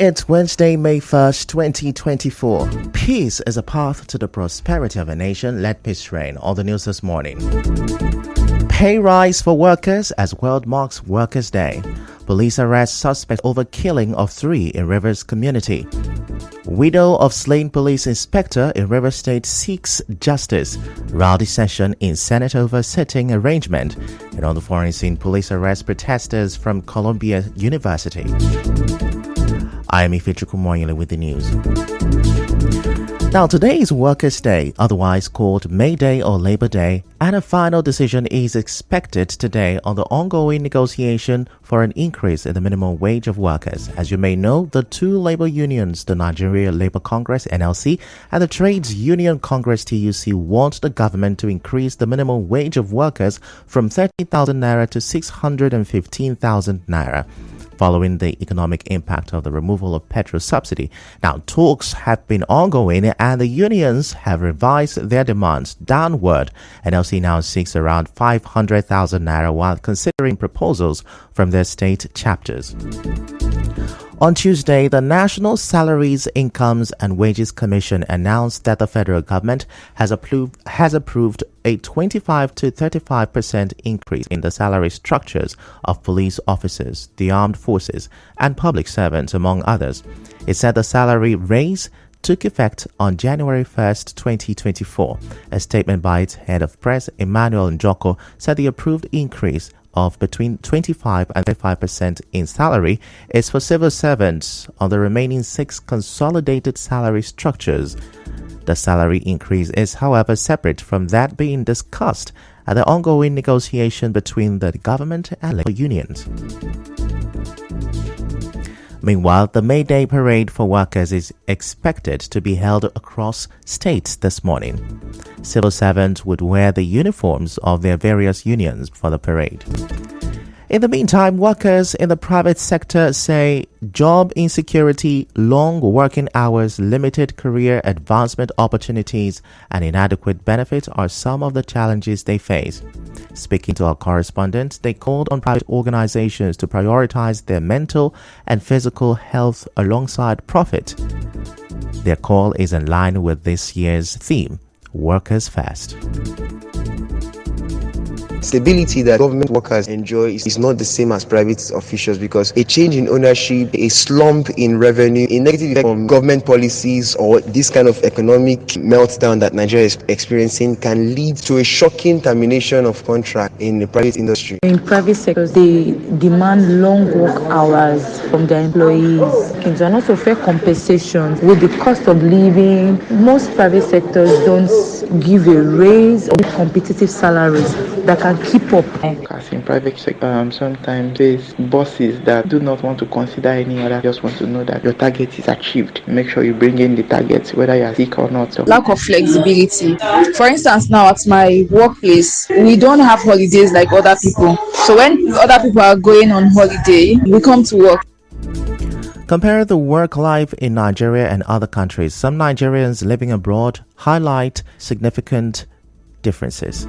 It's Wednesday, May 1st, 2024. Peace is a path to the prosperity of a nation. Let peace reign. All the news this morning. Pay rise for workers as world marks Workers' Day. Police arrest suspect over killing of 3 in Rivers community. Widow of slain police inspector in Rivers State seeks justice. Rowdy session in Senate over sitting arrangement. And on the foreign scene, police arrest protesters from Columbia University. I am Ifechukwumoyele with the news. Now, today is Workers' Day, otherwise called May Day or Labor Day, and a final decision is expected today on the ongoing negotiation for an increase in the minimum wage of workers. As you may know, the 2 labor unions, the Nigeria Labour Congress (NLC) and the Trades Union Congress (TUC), want the government to increase the minimum wage of workers from 30,000 naira to 615,000 naira. Following the economic impact of the removal of petrol subsidy. Now, talks have been ongoing and the unions have revised their demands downward. NLC now seeks around 500,000 naira while considering proposals from their state chapters. On Tuesday, the National Salaries, Incomes and Wages Commission announced that the federal government has approved a 25 to 35% increase in the salary structures of police officers, the armed forces, and public servants, among others. It said the salary raise took effect on January 1st, 2024. A statement by its head of press, Emmanuel Njoko, said the approved increase of between 25 and 35% in salary is for civil servants on the remaining 6 consolidated salary structures. The salary increase is, however, separate from that being discussed at the ongoing negotiation between the government and labor unions. Meanwhile, the May Day parade for workers is expected to be held across states this morning. Civil servants would wear the uniforms of their various unions for the parade. In the meantime, workers in the private sector say job insecurity, long working hours, limited career advancement opportunities, and inadequate benefits are some of the challenges they face. Speaking to our correspondent, they called on private organizations to prioritize their mental and physical health alongside profit. Their call is in line with this year's theme, Workers First. Stability that government workers enjoy is not the same as private officials because a change in ownership, a slump in revenue, a negative effect from government policies or this kind of economic meltdown that Nigeria is experiencing can lead to a shocking termination of contract in the private industry. In private sectors, they demand long work hours from their employees and also fair compensation with the cost of living. Most private sectors don't give a raise or competitive salaries that can keep up. As in private sector, sometimes there's bosses that do not want to consider any other, just want to know that your target is achieved. Make sure you bring in the targets, whether you are sick or not. So. Lack of flexibility. For instance, now at my workplace, we don't have holidays like other people. So when other people are going on holiday, we come to work. Compare the work life in Nigeria and other countries. Some Nigerians living abroad highlight significant differences.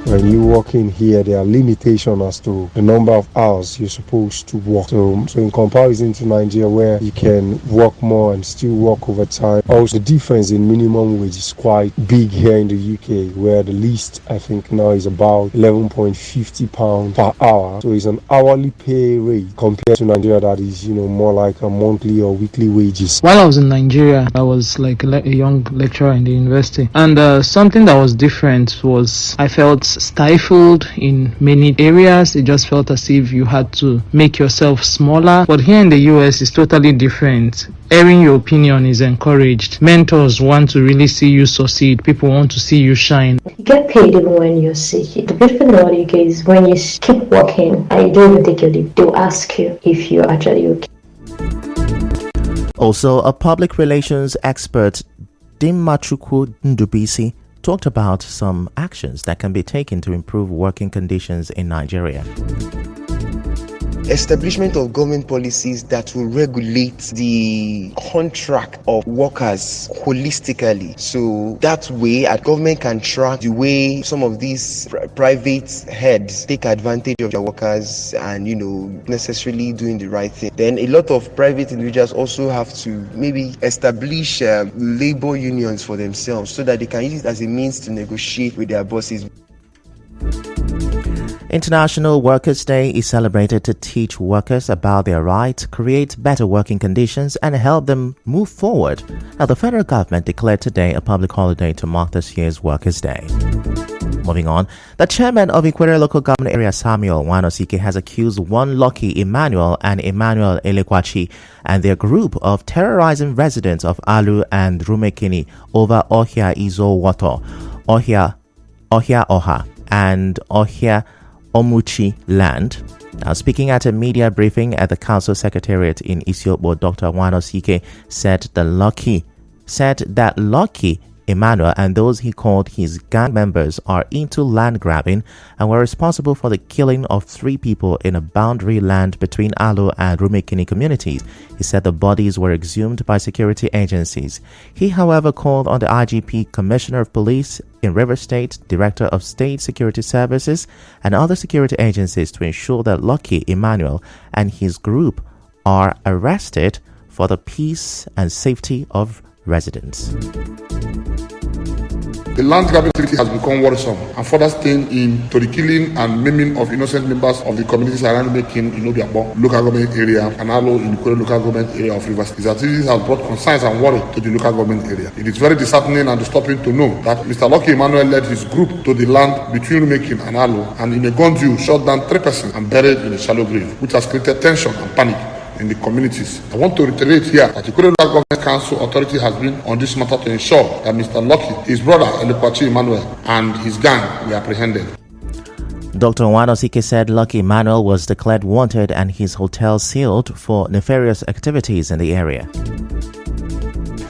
When you work in here, there are limitations as to the number of hours you're supposed to work. So in comparison to Nigeria, where you can work more and still work overtime, also the difference in minimum wage is quite big here in the UK, where the least I think now is about £11.50 per hour. So it's an hourly pay rate compared to Nigeria that is, more like a monthly or weekly wages. While I was in Nigeria, I was like a young lecturer in the university, and something that was different was I felt stifled in many areas. It just felt as if you had to make yourself smaller. But here in the US, it's totally different. Airing your opinion is encouraged. Mentors want to really see you succeed. People want to see you shine. You get paid even when you're sick. The beautiful thing about UK is when you keep working and you don't even take your leave, they'll ask you if you're actually okay. Also, a public relations expert, Dimachukwu Ndubisi, talked about some actions that can be taken to improve working conditions in Nigeria. Establishment of government policies that will regulate the contract of workers holistically. So that way, a government can track the way some of these private heads take advantage of their workers and, necessarily doing the right thing. Then a lot of private individuals also have to maybe establish labor unions for themselves so that they can use it as a means to negotiate with their bosses. International Workers' Day is celebrated to teach workers about their rights, create better working conditions, and help them move forward. Now, the federal government declared today a public holiday to mark this year's Workers' Day. Moving on, the chairman of Ikwere Local Government Area, Samuel Wanosike, has accused one Lucky Emmanuel and Emmanuel Elekwachi and their group of terrorizing residents of Alu and Rumekini over Ohia Izo Wato, Ohia Oha, and Ohia Omuchi land. Now, speaking at a media briefing at the council secretariat in Isiokpo, Dr. Wanosike said that Lucky Emmanuel and those he called his gang members are into land grabbing and were responsible for the killing of 3 people in a boundary land between Alo and Rumekini communities. He said the bodies were exhumed by security agencies. He, however, called on the IGP, Commissioner of Police in River State, Director of State Security Services, and other security agencies to ensure that Lucky Emmanuel and his group are arrested for the peace and safety of residents. The land grabbing activity has become worrisome and further stain into the killing and maiming of innocent members of the communities around Making in Obiabo local government area and Alo in Ikwere local government area of Rivers. These activities have brought concerns and worry to the local government area. It is very disheartening and disturbing to know that Mr. Lucky Emmanuel led his group to the land between Making and Alo and in a gun duel shot down 3 persons and buried in a shallow grave, which has created tension and panic in the communities. I want to reiterate here that the Ikwere Local Government Council authority has been on this matter to ensure that Mr. Lucky, his brother Elekwachi Emmanuel, and his gang were apprehended. Dr. Wanosike said Lucky Emmanuel was declared wanted and his hotel sealed for nefarious activities in the area.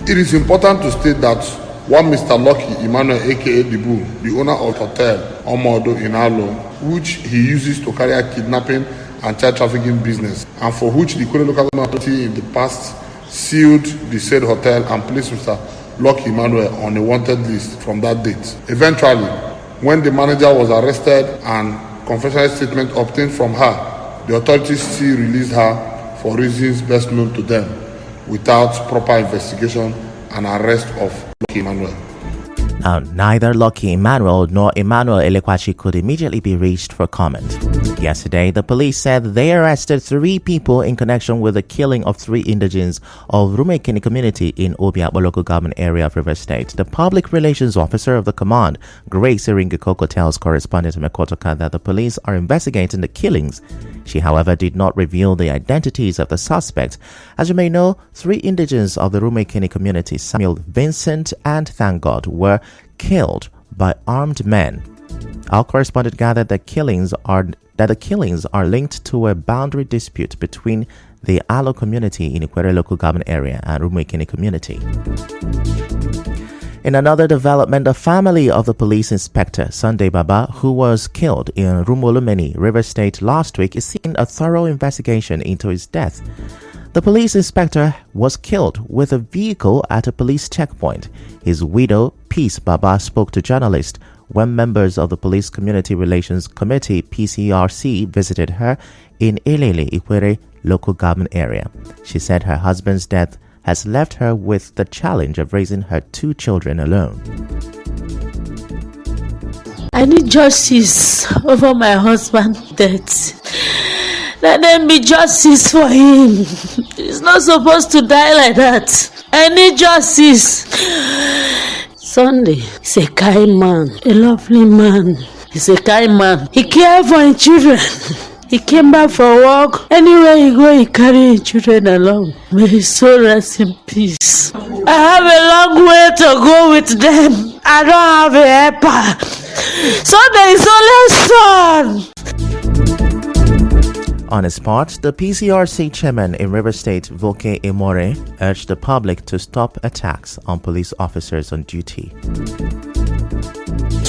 It is important to state that one Mr. Lucky Emmanuel aka Dibu, the owner of Hotel Omodo in Alo, which he uses to carry out kidnapping and child trafficking business, and for which the Ikwere Local Government Authority in the past sealed the said hotel and placed Mr. Lucky Emmanuel on a wanted list from that date. Eventually, when the manager was arrested and confessional statement obtained from her, the authorities still released her for reasons best known to them, without proper investigation and arrest of Lucky Emmanuel. Now, neither Lucky Emmanuel nor Emmanuel Elekwachi could immediately be reached for comment. Yesterday, the police said they arrested 3 people in connection with the killing of 3 indigenes of Rumekini community in Obiabo local government area of River State. The public relations officer of the command, Grace Iringikoko, tells correspondent Mekotoka that the police are investigating the killings. She, however, did not reveal the identities of the suspects. As you may know, 3 indigenes of the Rumekini community, Samuel, Vincent, and Thank God, were killed by armed men. Our correspondent gathered that the killings are linked to a boundary dispute between the Alo community in Ikwere local government area and Rumekini community. In another development, the family of the police inspector, Sunday Baba, who was killed in Rumolumeni, River State last week, is seeking a thorough investigation into his death. The police inspector was killed with a vehicle at a police checkpoint. His widow, Peace Baba, spoke to journalists when members of the Police Community Relations Committee, PCRC, visited her in Ilele, Ikwere local government area. She said her husband's death has left her with the challenge of raising her 2 children alone. I need justice over my husband's death. Let there be justice for him. He's not supposed to die like that. I need justice. Sunday is a kind man, a lovely man. He's a kind man. He cared for his children. He came back for work. Anywhere he go, he carry his children along. May his soul rest in peace. I have a long way to go with them. I don't have a helper. Sunday is only son. On his part, the PCRC chairman in River State, Voke Emore, urged the public to stop attacks on police officers on duty.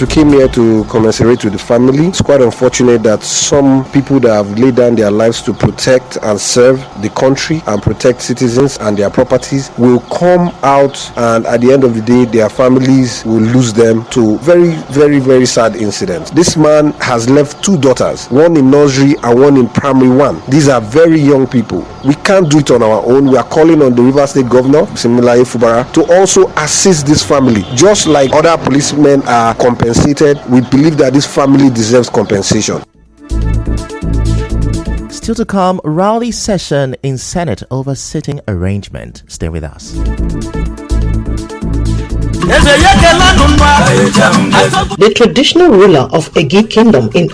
we came here to commiserate with the family. It's quite unfortunate that some people that have laid down their lives to protect and serve the country and protect citizens and their properties will come out, and at the end of the day their families will lose them to very, very, very sad incidents. This man has left 2 daughters, one in nursery and one in primary 1. These are very young people. We can't do it on our own. We are calling on the River State Governor, Similaye Fubara, to also assist this family. Just like other policemen are compensated, we believe that this family deserves compensation. Still to come, rally session in Senate over sitting arrangement. Stay with us. The traditional ruler of Egi Kingdom in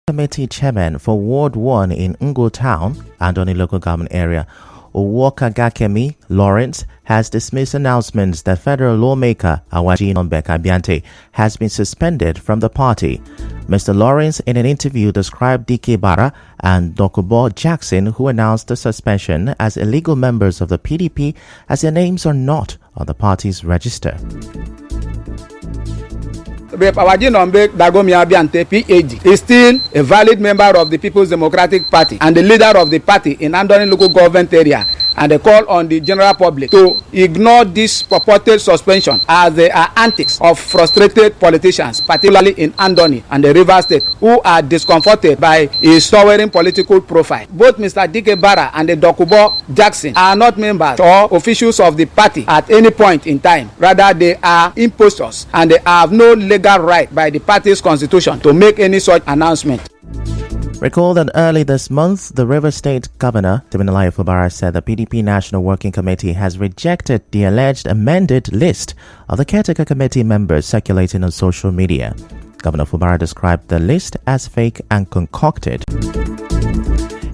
Committee Chairman for Ward 1 in Ngo Town, Andoni local government area, Owokagakemi Lawrence, has dismissed announcements that federal lawmaker Awaji Nombeka Biante has been suspended from the party. Mr. Lawrence, in an interview, described DK Bara and Dokubo Jackson, who announced the suspension, as illegal members of the PDP, as their names are not on the party's register. Rep. Awaji Nombe Dagomia Biante, PhD, is still a valid member of the People's Democratic Party and the leader of the party in Andoni local government area, and they call on the general public to ignore this purported suspension as they are antics of frustrated politicians, particularly in Andoni and the River State, who are discomforted by his soaring political profile. Both Mr. Dike Bara and the Dokubo Jackson are not members or officials of the party at any point in time. Rather, they are impostors and they have no legal right by the party's constitution to make any such announcement. Recall that early this month, the River State Governor, Timileyin Fubara, said the PDP National Working Committee has rejected the alleged amended list of the caretaker committee members circulating on social media. Governor Fubara described the list as fake and concocted.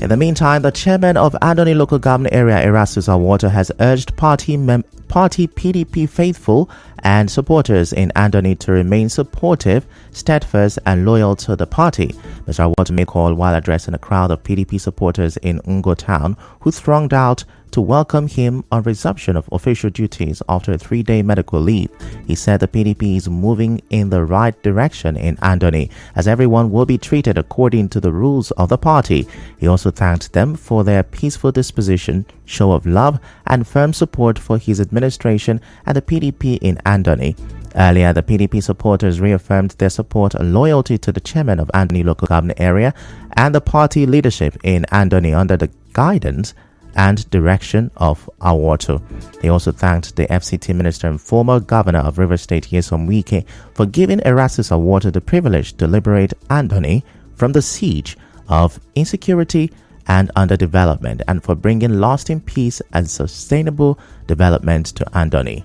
In the meantime, the chairman of Andoni local government area, Erastus Awato, has urged party PDP faithful and supporters in Andoni to remain supportive, steadfast and loyal to the party. Mr. Awato made call while addressing a crowd of PDP supporters in Ngo Town who thronged out to welcome him on resumption of official duties after a 3-day medical leave. He said the PDP is moving in the right direction in Andoni, as everyone will be treated according to the rules of the party. He also thanked them for their peaceful disposition, show of love and firm support for his administration and the PDP in Andoni. Earlier, the PDP supporters reaffirmed their support and loyalty to the chairman of Andoni local government area and the party leadership in Andoni under the guidance and direction of Awato. They also thanked the FCT minister and former governor of River State, Nyesom Wike, for giving Erastus Awato the privilege to liberate Andoni from the siege of insecurity and underdevelopment, and for bringing lasting peace and sustainable development to Andoni.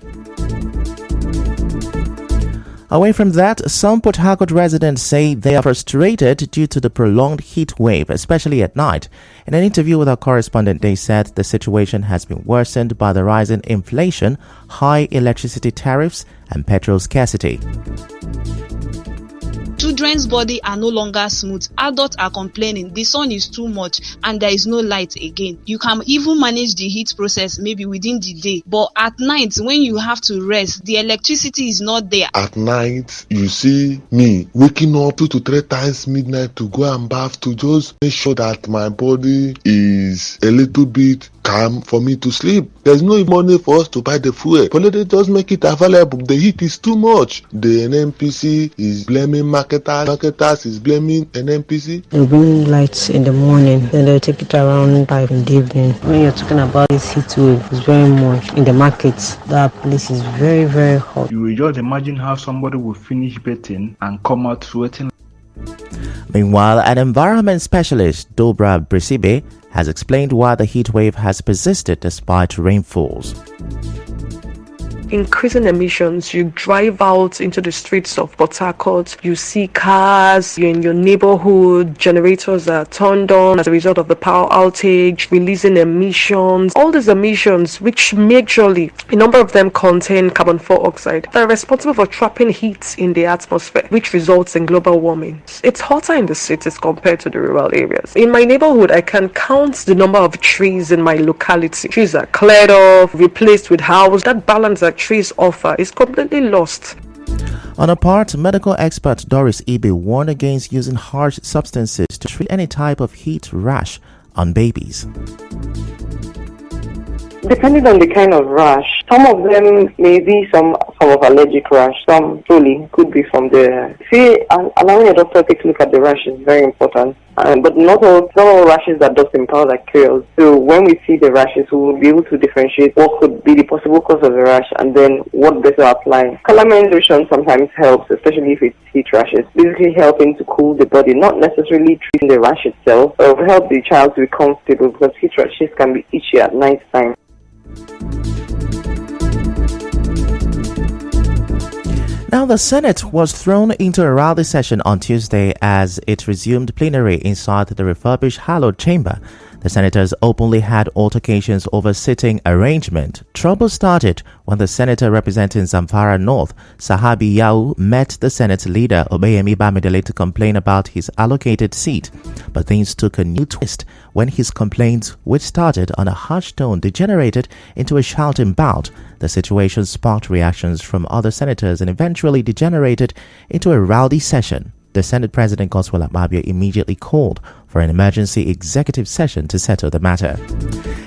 Away from that, some Port Harcourt residents say they are frustrated due to the prolonged heat wave, especially at night. In an interview with our correspondent, they said the situation has been worsened by the rising inflation, high electricity tariffs, and petrol scarcity. Children's body are no longer smooth. Adults are complaining the sun is too much and there is no light again. You can even manage the heat process maybe within the day, but at night when you have to rest, the electricity is not there. At night, you see me waking up 2 to 3 times midnight to go and bath to just make sure that my body is a little bit calm for me to sleep. There's no money for us to buy the fuel, but let us just make it available. The heat is too much. The NNPC is blaming marketers is blaming NNPC. They bring lights in the morning, then they take it around 5 in the evening. When you're talking about this heat wave, it's very much in the markets. That place is very, very hot. You will just imagine how somebody will finish bathing and come out sweating. Meanwhile, an environment specialist, Dobra Brisibe, has explained why the heat wave has persisted despite rainfalls. Increasing emissions, you drive out into the streets of Port Harcourt, you see cars, you're in your neighborhood, generators are turned on as a result of the power outage, releasing emissions. All these emissions, which majorly, a number of them contain carbon dioxide, are responsible for trapping heat in the atmosphere, which results in global warming. It's hotter in the cities compared to the rural areas. In my neighborhood, I can count the number of trees in my locality. Trees are cleared off, replaced with houses. That balance that trees offer is completely lost. On a part, medical expert Doris Ibe warned against using harsh substances to treat any type of heat rash on babies. Depending on the kind of rash, some of them may be some form of allergic rash, some truly could be from the... allowing a doctor to take a look at the rash is very important. But not all rashes that dust in powder cures. So when we see the rashes, we will be able to differentiate what could be the possible cause of the rash and then what better apply. Calamine lotion sometimes helps, especially if it's heat rashes. Basically helping to cool the body, not necessarily treating the rash itself, but will help the child to be comfortable because heat rashes can be itchy at night time. Now Now, the Senate was thrown into a rowdy session on Tuesday as it resumed plenary inside the refurbished hallowed chamber. The senators openly had altercations over sitting arrangement. Trouble started when the senator representing Zamfara North, Sahabi Yau, met the Senate leader Obeyemi Bamidele to complain about his allocated seat. But things took a new twist when his complaints, which started on a hushed tone, degenerated into a shouting bout. The situation sparked reactions from other senators and eventually degenerated into a rowdy session. The Senate President Godswill Akpabio immediately called for an emergency executive session to settle the matter.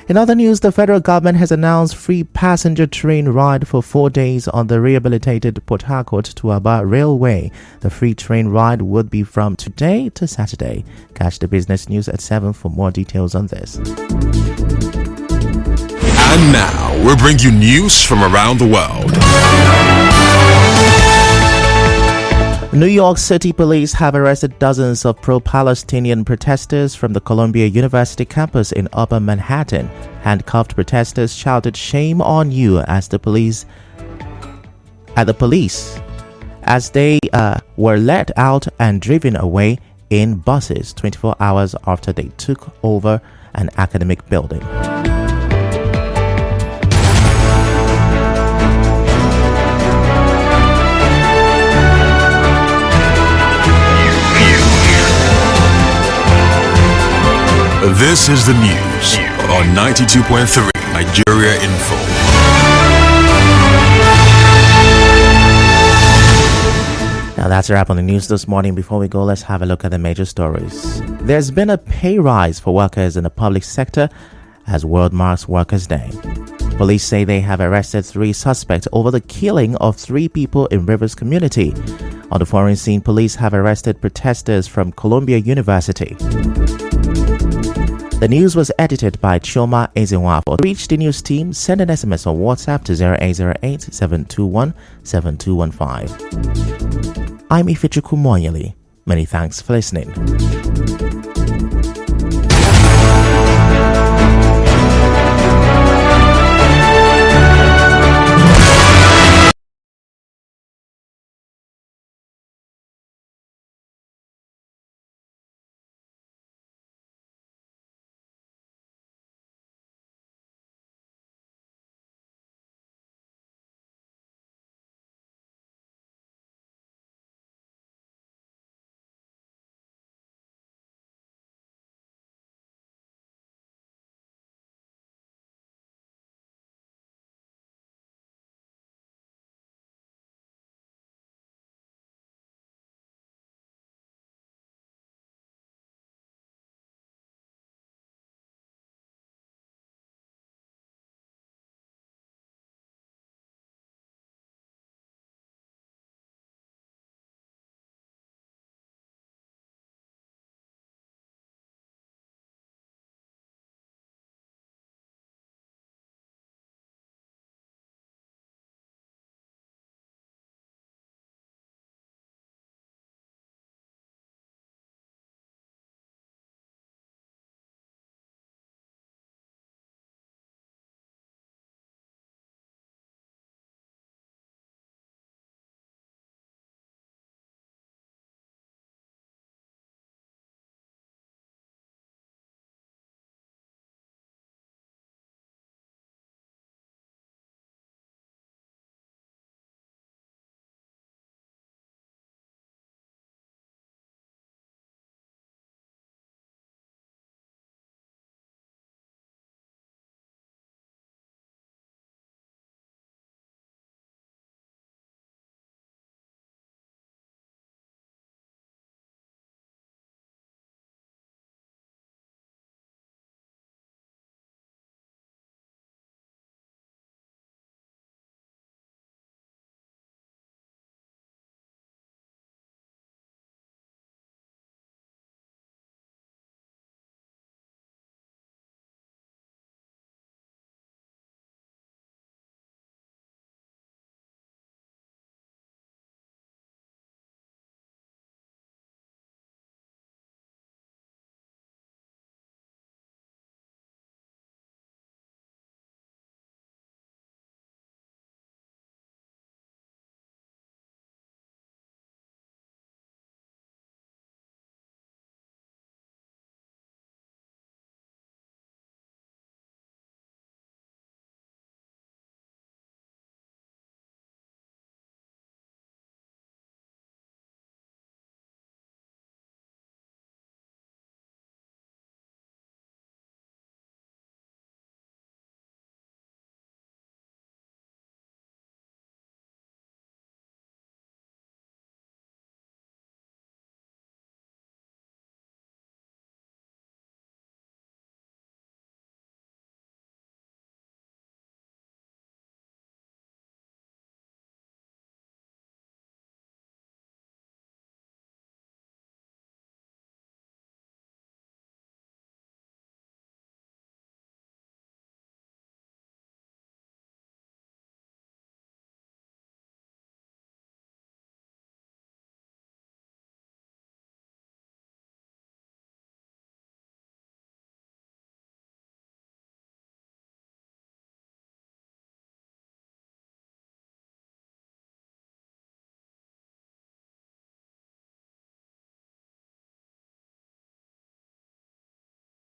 In other news, the federal government has announced free passenger train ride for 4 days on the rehabilitated Port Harcourt to Aba Railway. The free train ride would be from today to Saturday. Catch the business news at 7 for more details on this. And now, we'll bring you news from around the world. New York City police have arrested dozens of pro-Palestinian protesters from the Columbia University campus in Upper Manhattan. Handcuffed protesters shouted "Shame on you" at the police as they were let out and driven away in buses 24 hours after they took over an academic building. This is the news on 92.3 Nigeria Info. Now that's a wrap on the news this morning. Before we go, let's have a look at the major stories. There's been a pay rise for workers in the public sector as World marks Workers' Day. Police say they have arrested 3 suspects over the killing of 3 people in Rivers community. On the foreign scene, police have arrested protesters from Columbia University. The news was edited by Chioma Ezenwafo. To reach the news team, send an SMS on WhatsApp to 0808-721-7215. I'm Ifechuku Moyeli. Many thanks for listening.